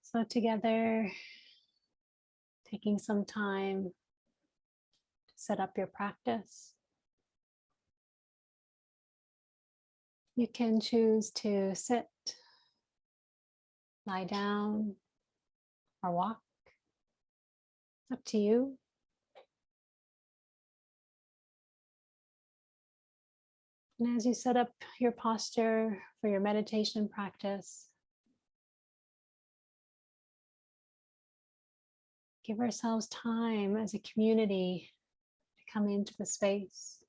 So together, taking some time to set up your practice. You can choose to sit, lie down, or walk. Up to you. And as you set up your posture for your meditation practice, give ourselves time as a community to come into the space.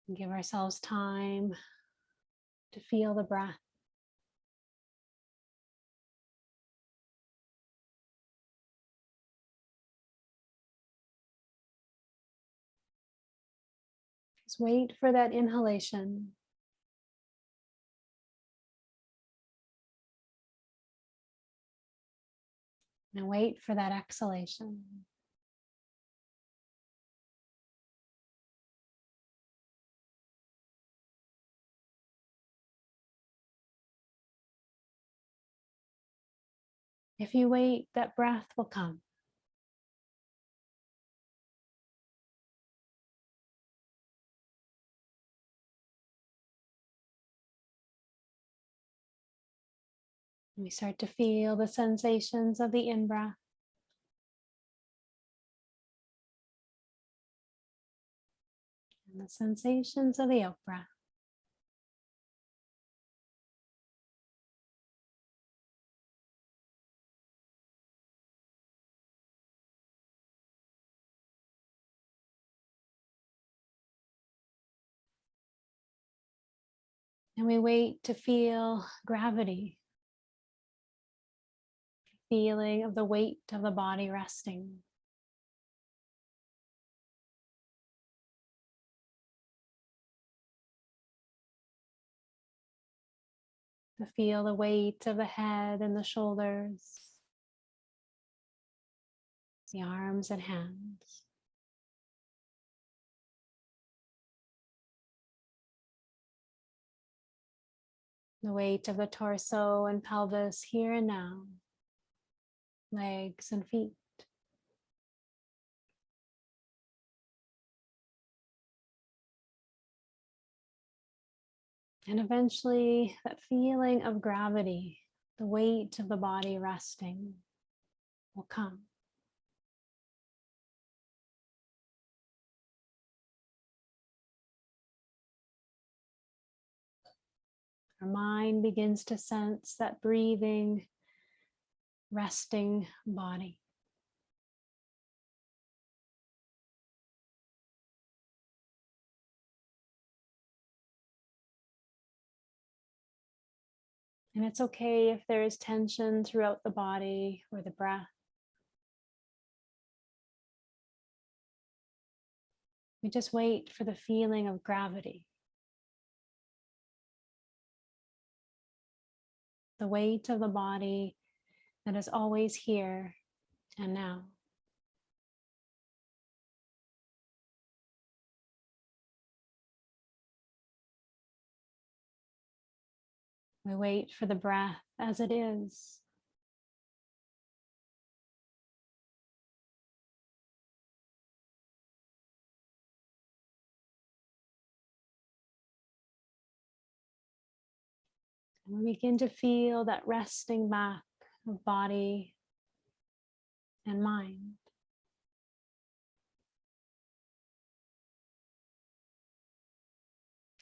And give ourselves time to feel the breath. Just wait for that inhalation. And wait for that exhalation. If you wait, that breath will come. We start to feel the sensations of the in-breath. And the sensations of the out-breath. And we wait to feel gravity. Feeling of the weight of the body resting. To feel the weight of the head and the shoulders, the arms and hands. The weight of the torso and pelvis here and now, legs and feet. And eventually that feeling of gravity, the weight of the body resting, will come. Our mind begins to sense that breathing, resting body. And it's okay if there is tension throughout the body or the breath. We just wait for the feeling of gravity. The weight of the body that is always here and now. We wait for the breath as it is. And we begin to feel that resting back of body and mind.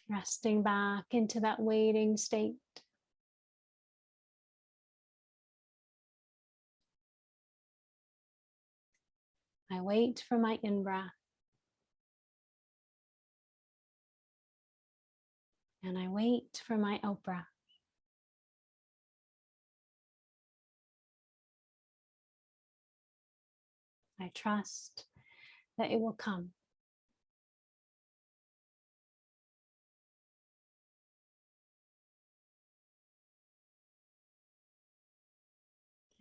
Resting back into that waiting state. I wait for my in-breath. And I wait for my out-breath. I trust that it will come.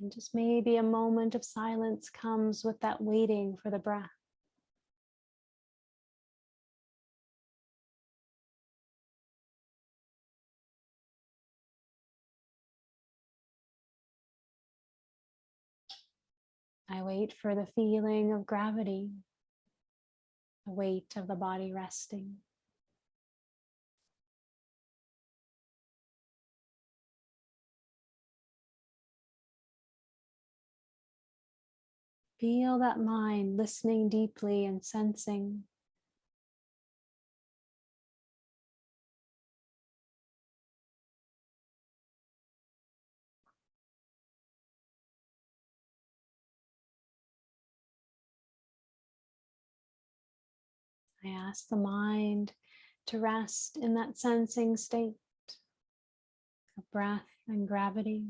And just maybe a moment of silence comes with that waiting for the breath. I wait for the feeling of gravity, the weight of the body resting. Feel that mind listening deeply and sensing. I ask the mind to rest in that sensing state of breath and gravity.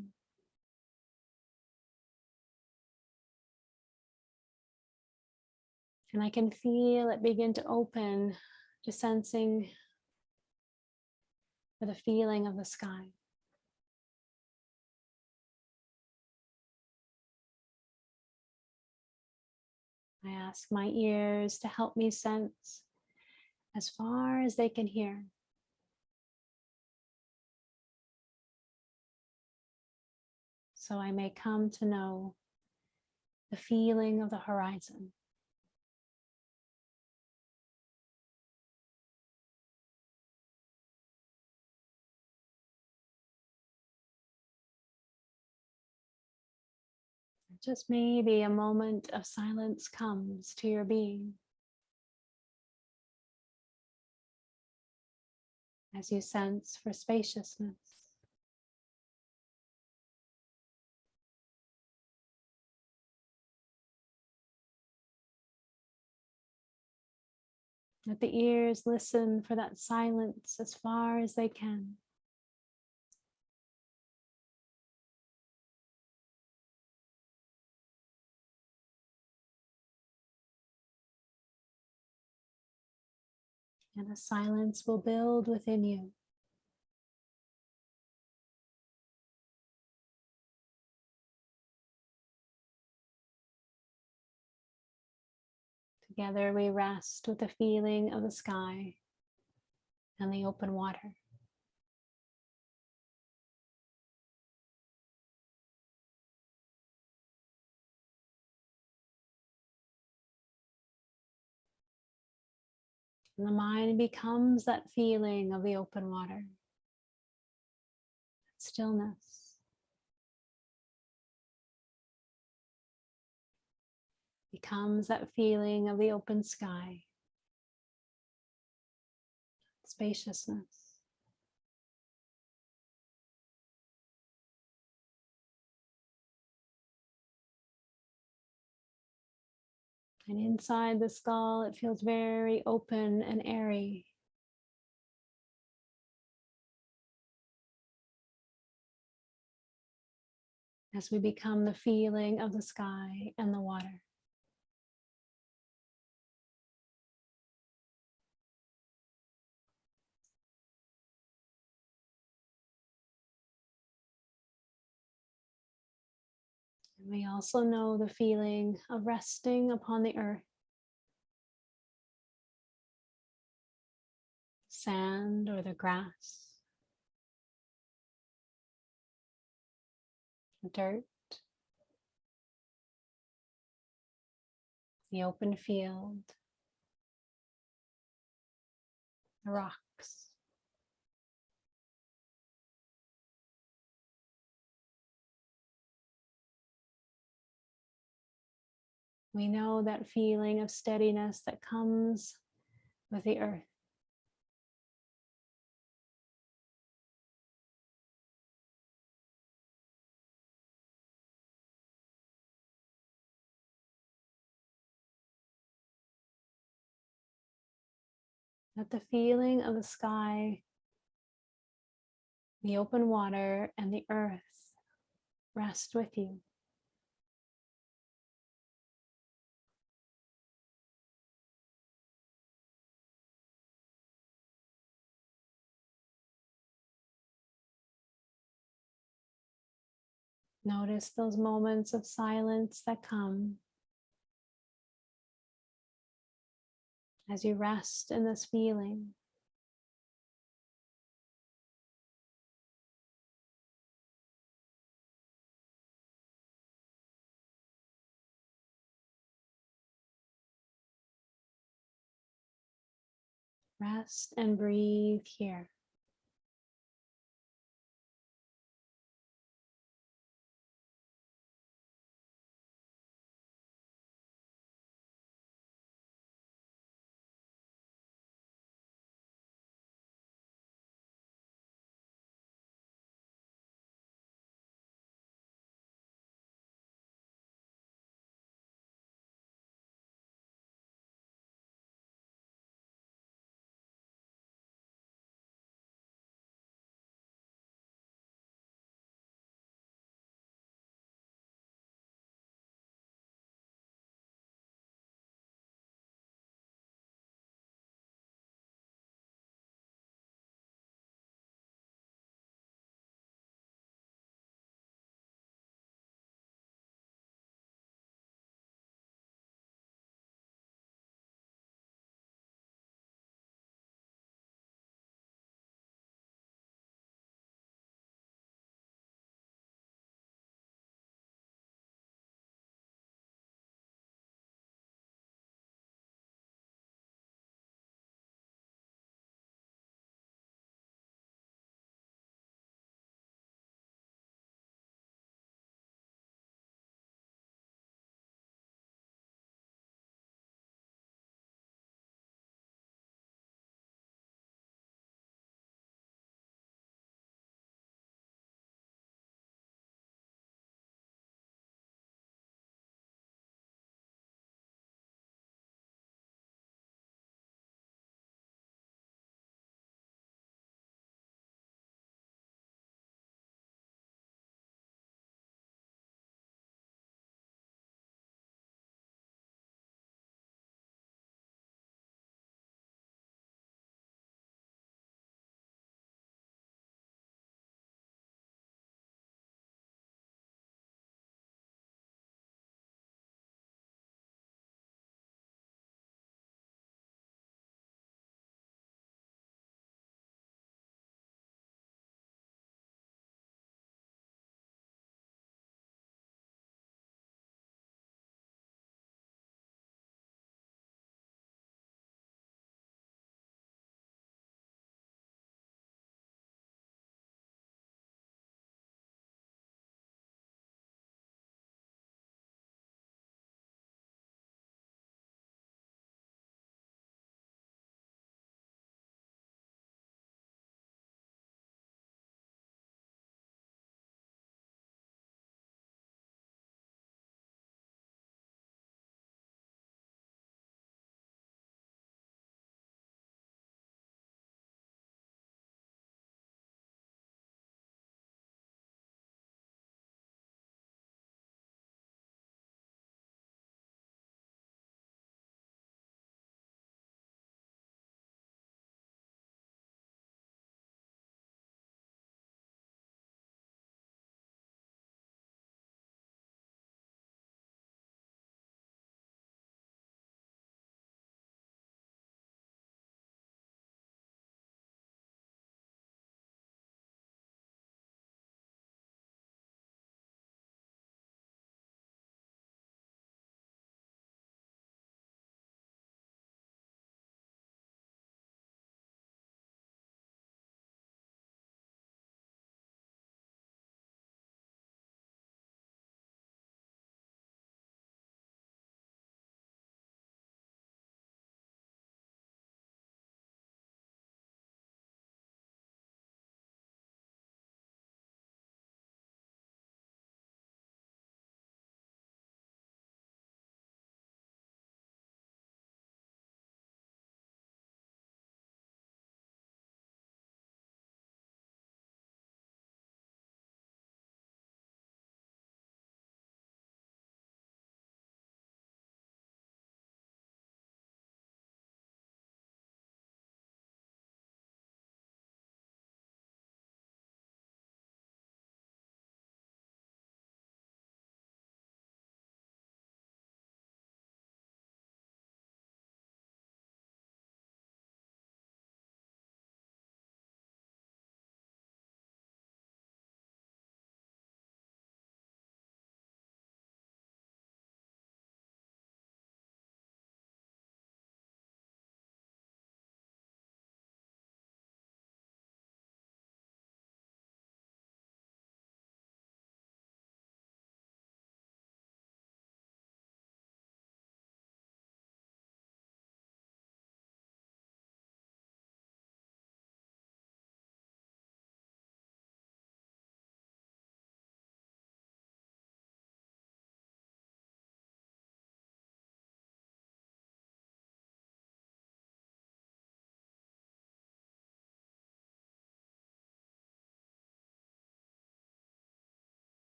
And I can feel it begin to open to sensing for the feeling of the sky. I ask my ears to help me sense as far as they can hear. So I may come to know the feeling of the horizon. Just maybe a moment of silence comes to your being as you sense for spaciousness. Let the ears listen for that silence as far as they can. And a silence will build within you. Together we rest with the feeling of the sky and the open water. And the mind becomes that feeling of the open water, stillness. Becomes that feeling of the open sky, spaciousness. And inside the skull, it feels very open and airy. As we become the feeling of the sky and the water. And we also know the feeling of resting upon the earth, sand or the grass, the dirt, the open field, the rocks. We know that feeling of steadiness that comes with the earth. Let the feeling of the sky, the open water, and the earth rest with you. Notice those moments of silence that come as you rest in this feeling. Rest and breathe here.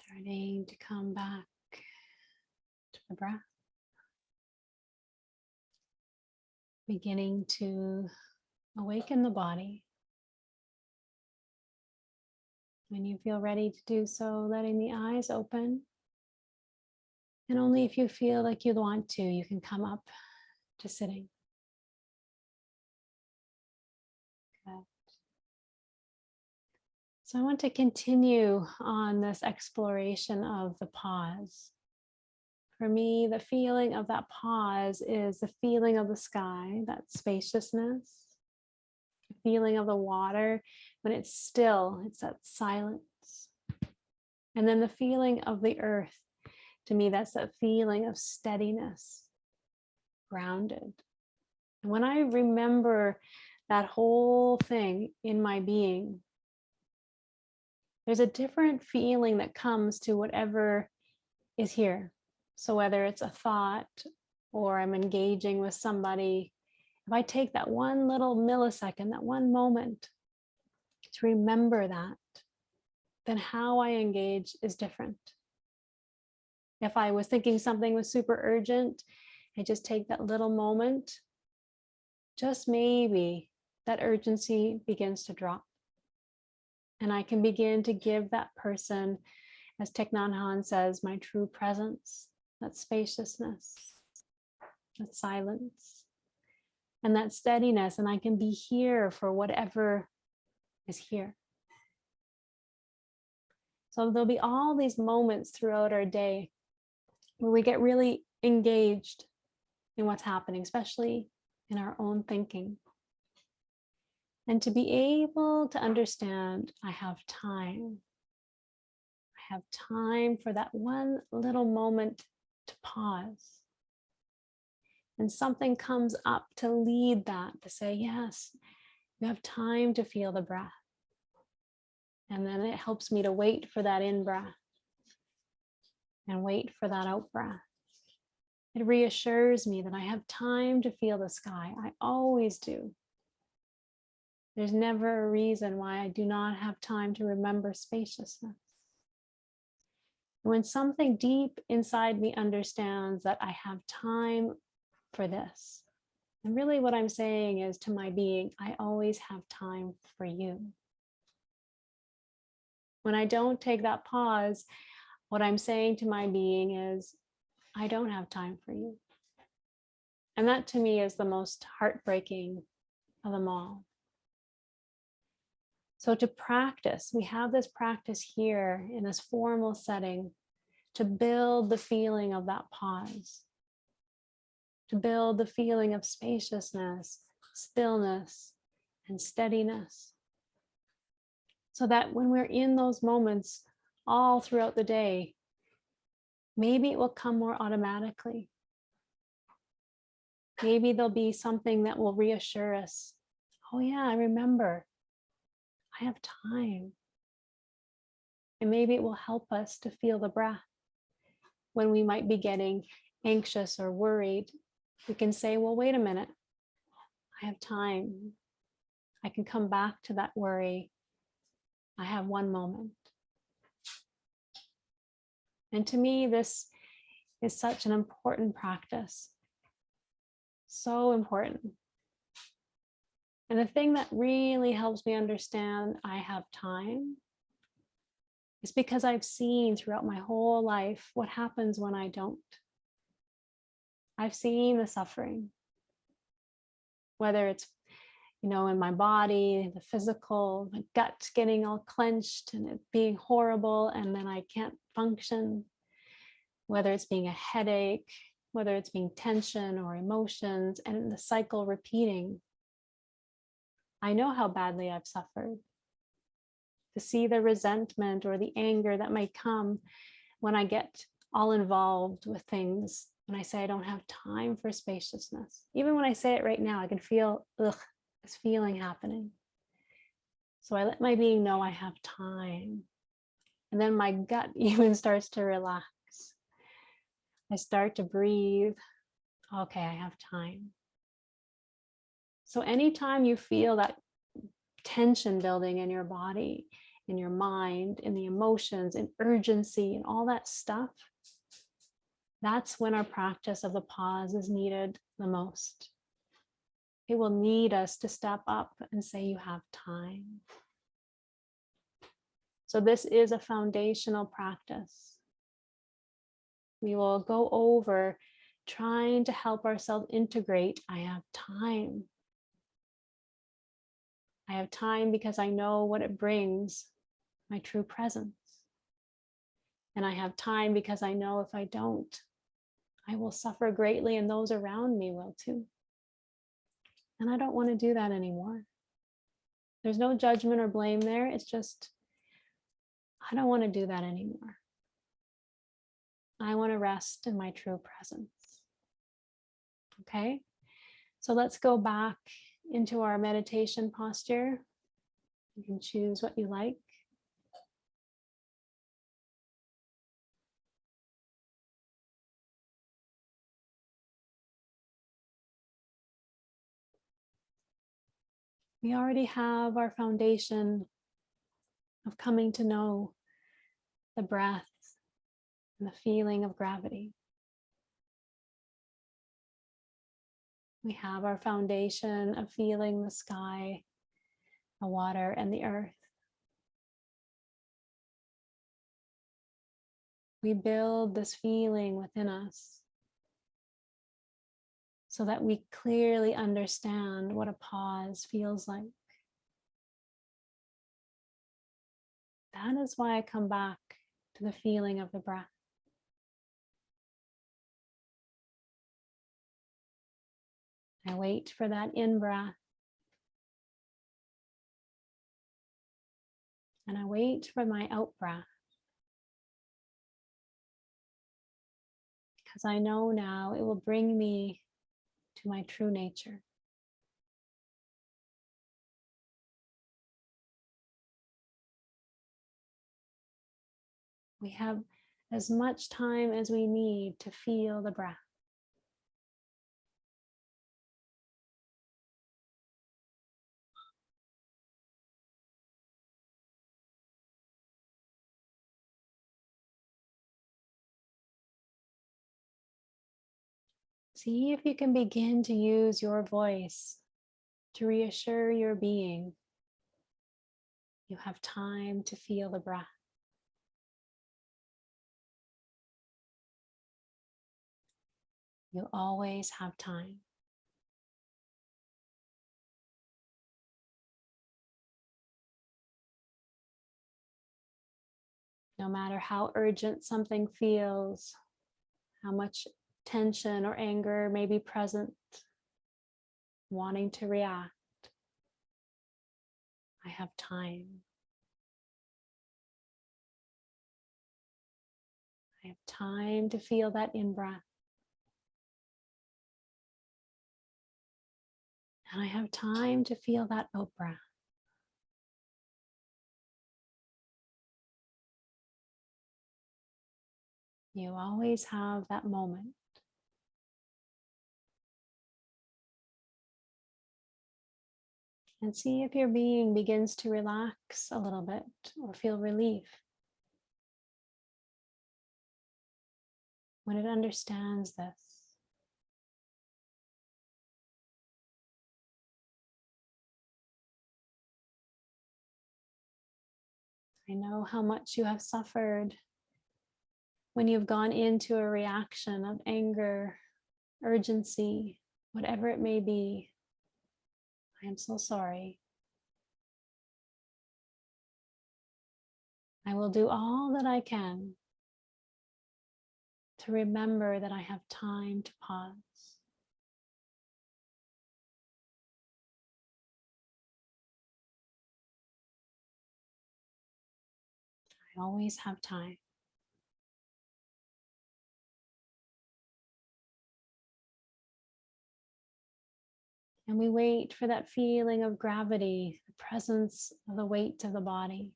Starting to come back to the breath. Beginning to awaken the body. When you feel ready to do so, letting the eyes open. And only if you feel like you want to, you can come up to sitting. Good. So I want to continue on this exploration of the pause. For me, the feeling of that pause is the feeling of the sky, that spaciousness, the feeling of the water when it's still, it's that silence. And then the feeling of the earth, to me, that's that feeling of steadiness, grounded. And when I remember that whole thing in my being, there's a different feeling that comes to whatever is here. So whether it's a thought or I'm engaging with somebody, if I take that one little millisecond, that one moment to remember that, then how I engage is different. If I was thinking something was super urgent, I just take that little moment, just maybe that urgency begins to drop. And I can begin to give that person, as Thich Nhat Hanh says, my true presence, that spaciousness, that silence, and that steadiness. And I can be here for whatever is here. So there'll be all these moments throughout our day where we get really engaged in what's happening, especially in our own thinking. And to be able to understand, I have time. I have time for that one little moment to pause. And something comes up to lead that, to say, yes, you have time to feel the breath. And then it helps me to wait for that in-breath and wait for that out-breath. It reassures me that I have time to feel the sky. I always do. There's never a reason why I do not have time to remember spaciousness. When something deep inside me understands that I have time for this, and really what I'm saying is to my being, I always have time for you. When I don't take that pause, what I'm saying to my being is, I don't have time for you. And that to me is the most heartbreaking of them all. So to practice, we have this practice here in this formal setting to build the feeling of that pause, to build the feeling of spaciousness, stillness, and steadiness. So that when we're in those moments all throughout the day, maybe it will come more automatically. Maybe there'll be something that will reassure us. Oh yeah, I remember. I have time. And maybe it will help us to feel the breath. When we might be getting anxious or worried, we can say, well, wait a minute. I have time. I can come back to that worry. I have one moment. And to me, this is such an important practice. So important. And the thing that really helps me understand I have time is because I've seen throughout my whole life what happens when I don't. I've seen the suffering, whether it's, in my body, the physical, the gut getting all clenched and it being horrible, and then I can't function, whether it's being a headache, whether it's being tension or emotions, and the cycle repeating. I know how badly I've suffered. To see the resentment or the anger that might come when I get all involved with things, when I say I don't have time for spaciousness. Even when I say it right now, I can feel this feeling happening. So I let my being know I have time. And then my gut even starts to relax. I start to breathe. Okay, I have time. So anytime you feel that tension building in your body, in your mind, in the emotions, in urgency, and all that stuff, that's when our practice of the pause is needed the most. It will need us to step up and say, you have time. So this is a foundational practice. We will go over trying to help ourselves integrate. I have time. I have time because I know what it brings, my true presence. And I have time because I know if I don't, I will suffer greatly and those around me will too. And I don't want to do that anymore. There's no judgment or blame there. It's just, I don't want to do that anymore. I want to rest in my true presence. Okay, so let's go back into our meditation posture. You can choose what you like. We already have our foundation of coming to know the breath and the feeling of gravity. We have our foundation of feeling the sky, the water, and the earth. We build this feeling within us so that we clearly understand what a pause feels like. That is why I come back to the feeling of the breath. I wait for that in-breath. And I wait for my out-breath. Because I know now it will bring me to my true nature. We have as much time as we need to feel the breath. See if you can begin to use your voice to reassure your being. You have time to feel the breath. You always have time. No matter how urgent something feels, how much tension or anger may be present, wanting to react, I have time. I have time to feel that in-breath. And I have time to feel that out-breath. You always have that moment. And see if your being begins to relax a little bit or feel relief when it understands this. I know how much you have suffered when you've gone into a reaction of anger, urgency, whatever it may be. I am so sorry. I will do all that I can to remember that I have time to pause. I always have time. And we wait for that feeling of gravity, the presence of the weight of the body.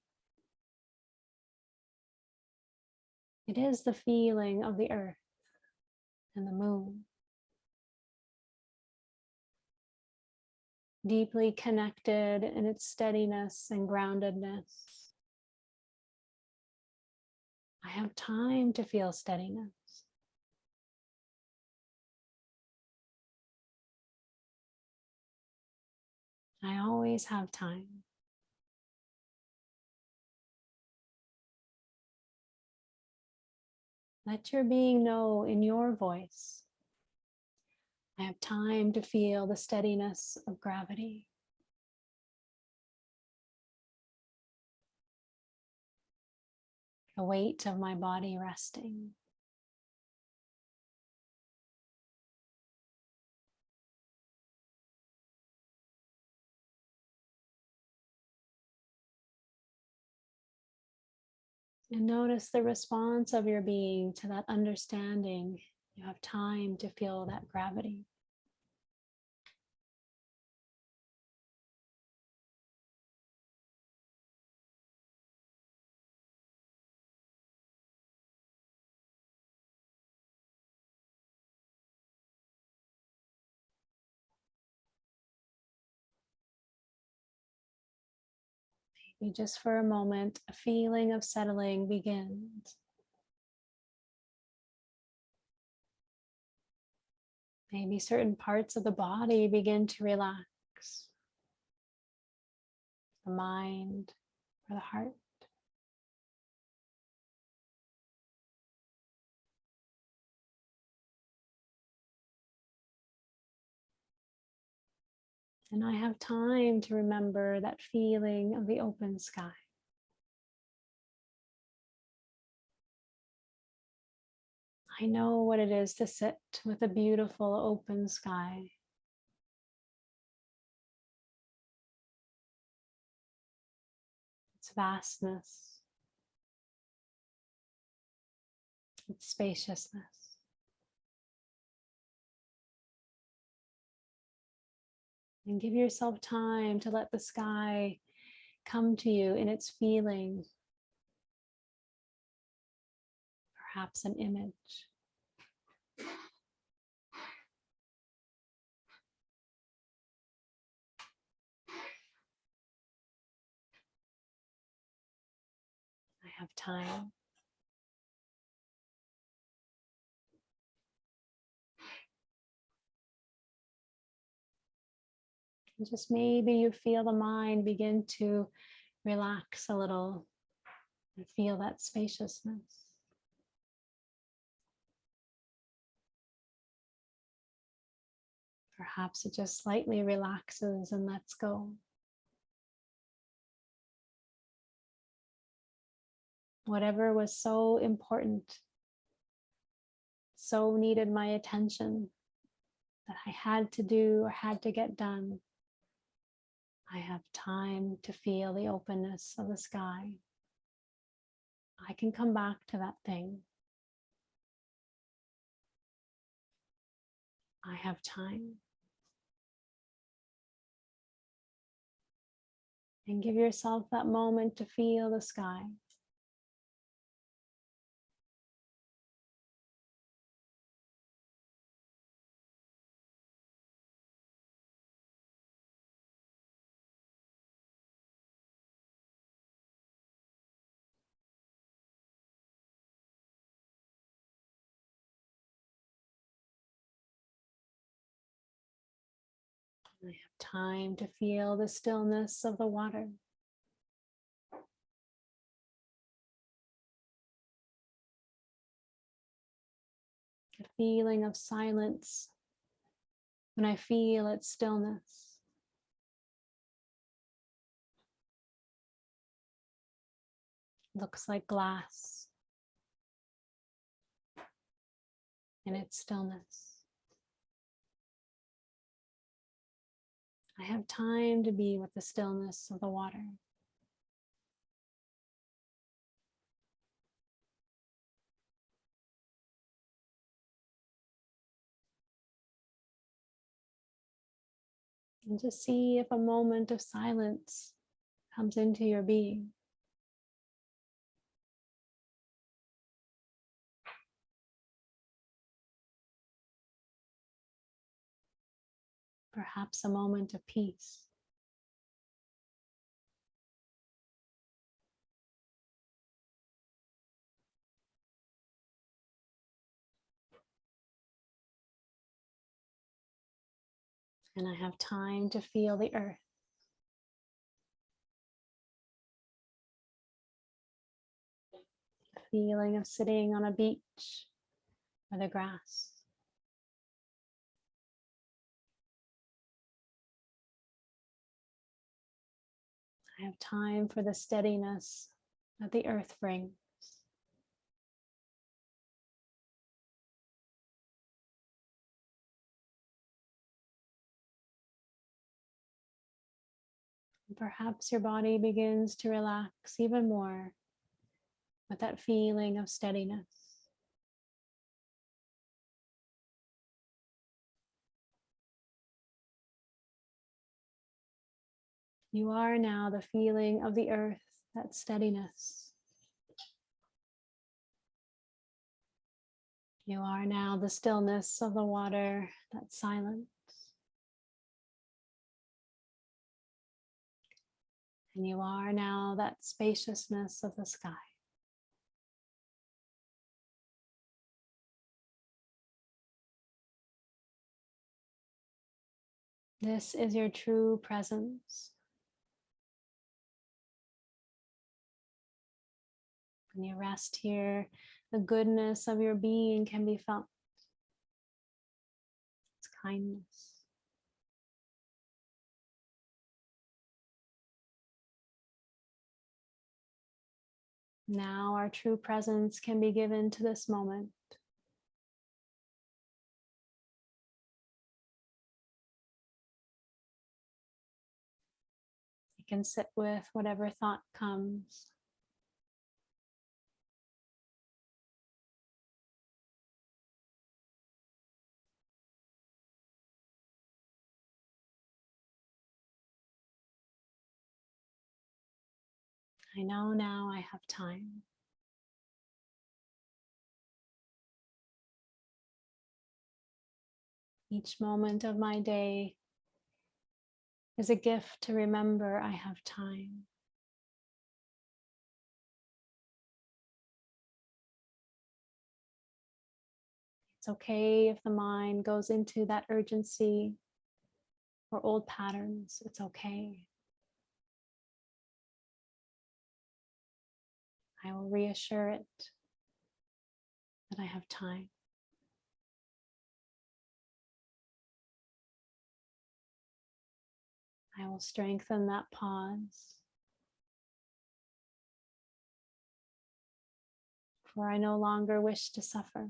It is the feeling of the earth and the moon. Deeply connected in its steadiness and groundedness I have time to feel steadiness. I always have time. Let your being know in your voice, I have time to feel the steadiness of gravity. The weight of my body resting. And notice the response of your being to that understanding. You have time to feel that gravity. Maybe just for a moment, a feeling of settling begins. Maybe certain parts of the body begin to relax. The mind or the heart. And I have time to remember that feeling of the open sky. I know what it is to sit with a beautiful open sky. Its vastness, its spaciousness. And give yourself time to let the sky come to you in its feeling, perhaps an image. I have time. And just maybe you feel the mind begin to relax a little and feel that spaciousness. Perhaps it just slightly relaxes and lets go. Whatever was so important, so needed my attention, that I had to do or had to get done, I have time to feel the openness of the sky. I can come back to that thing. I have time. And give yourself that moment to feel the sky. I have time to feel the stillness of the water. The feeling of silence when I feel its stillness. Looks like glass in its stillness. I have time to be with the stillness of the water. And just see if a moment of silence comes into your being. Perhaps a moment of peace. And I have time to feel the earth. The feeling of sitting on a beach or the grass. I have time for the steadiness that the earth brings. Perhaps your body begins to relax even more with that feeling of steadiness. You are now the feeling of the earth, that steadiness. You are now the stillness of the water, that silence. And you are now that spaciousness of the sky. This is your true presence. When you rest here, the goodness of your being can be felt. It's kindness. Now our true presence can be given to this moment. You can sit with whatever thought comes. I know now I have time. Each moment of my day is a gift to remember I have time. It's okay if the mind goes into that urgency or old patterns. It's okay. I will reassure it that I have time. I will strengthen that pause. For I no longer wish to suffer.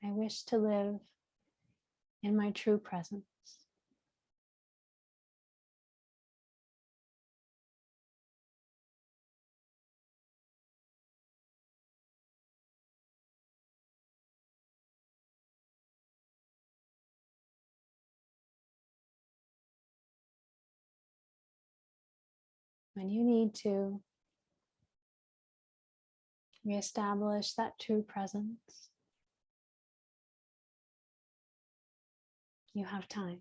I wish to live in my true presence. When you need to, reestablish that true presence. You have time.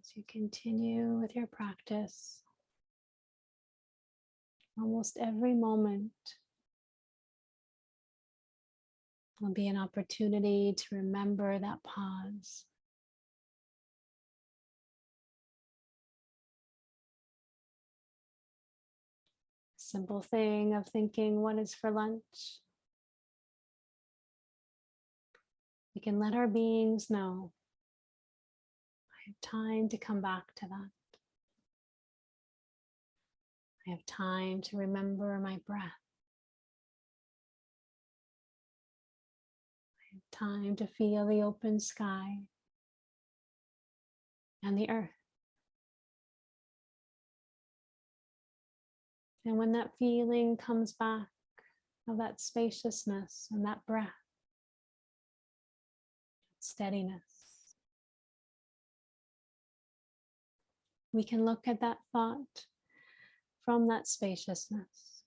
As you continue with your practice, almost every moment will be an opportunity to remember that pause. Simple thing of thinking, what is for lunch? We can let our beings know, I have time to come back to that. I have time to remember my breath. I have time to feel the open sky and the earth. And when that feeling comes back of that spaciousness and that breath, steadiness, we can look at that thought from that spaciousness,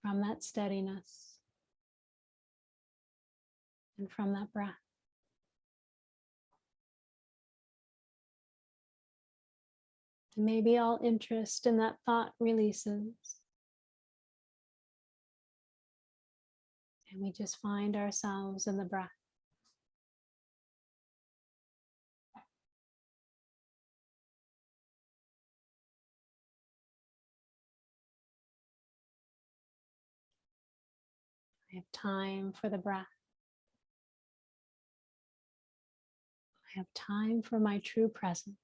from that steadiness, and from that breath. And maybe all interest in that thought releases. And we just find ourselves in the breath. I have time for the breath. I have time for my true presence.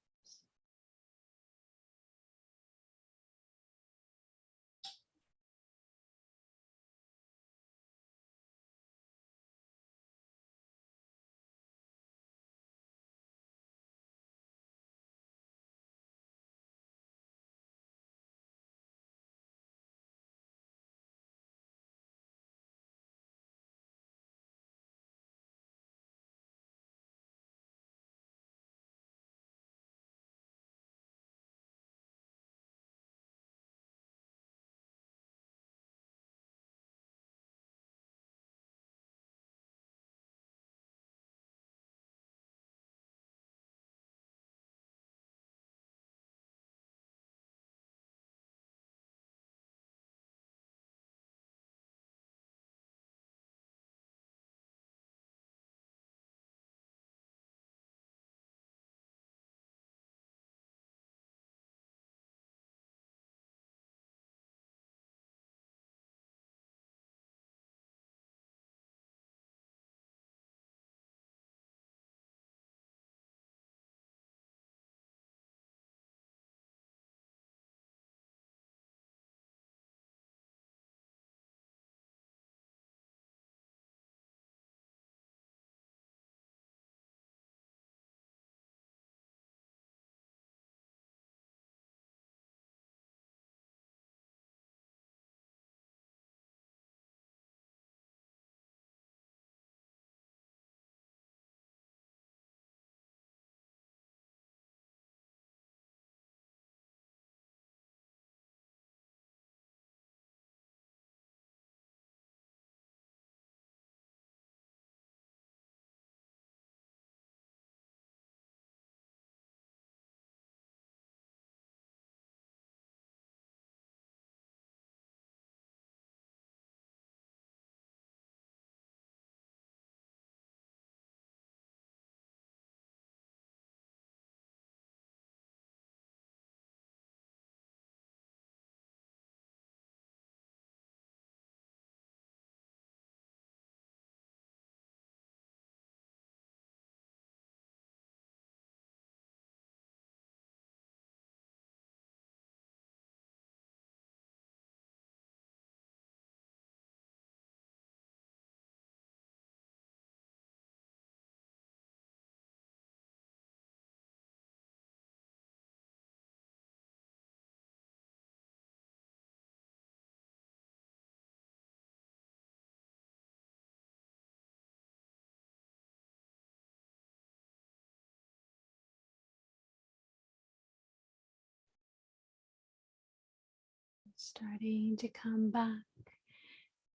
Starting to come back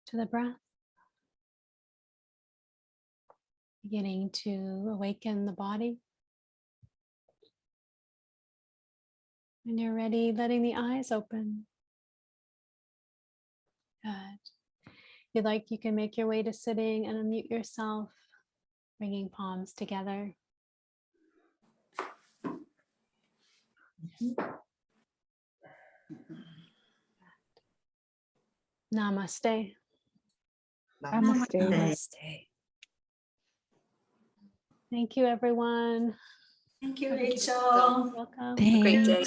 to the breath, beginning to awaken the body. When you're ready, letting the eyes open. Good. If you'd like, you can make your way to sitting and unmute yourself, bringing palms together. Namaste. Namaste. Namaste. Thank you, everyone. Thank you, Rachel. Welcome. Thanks. Great day.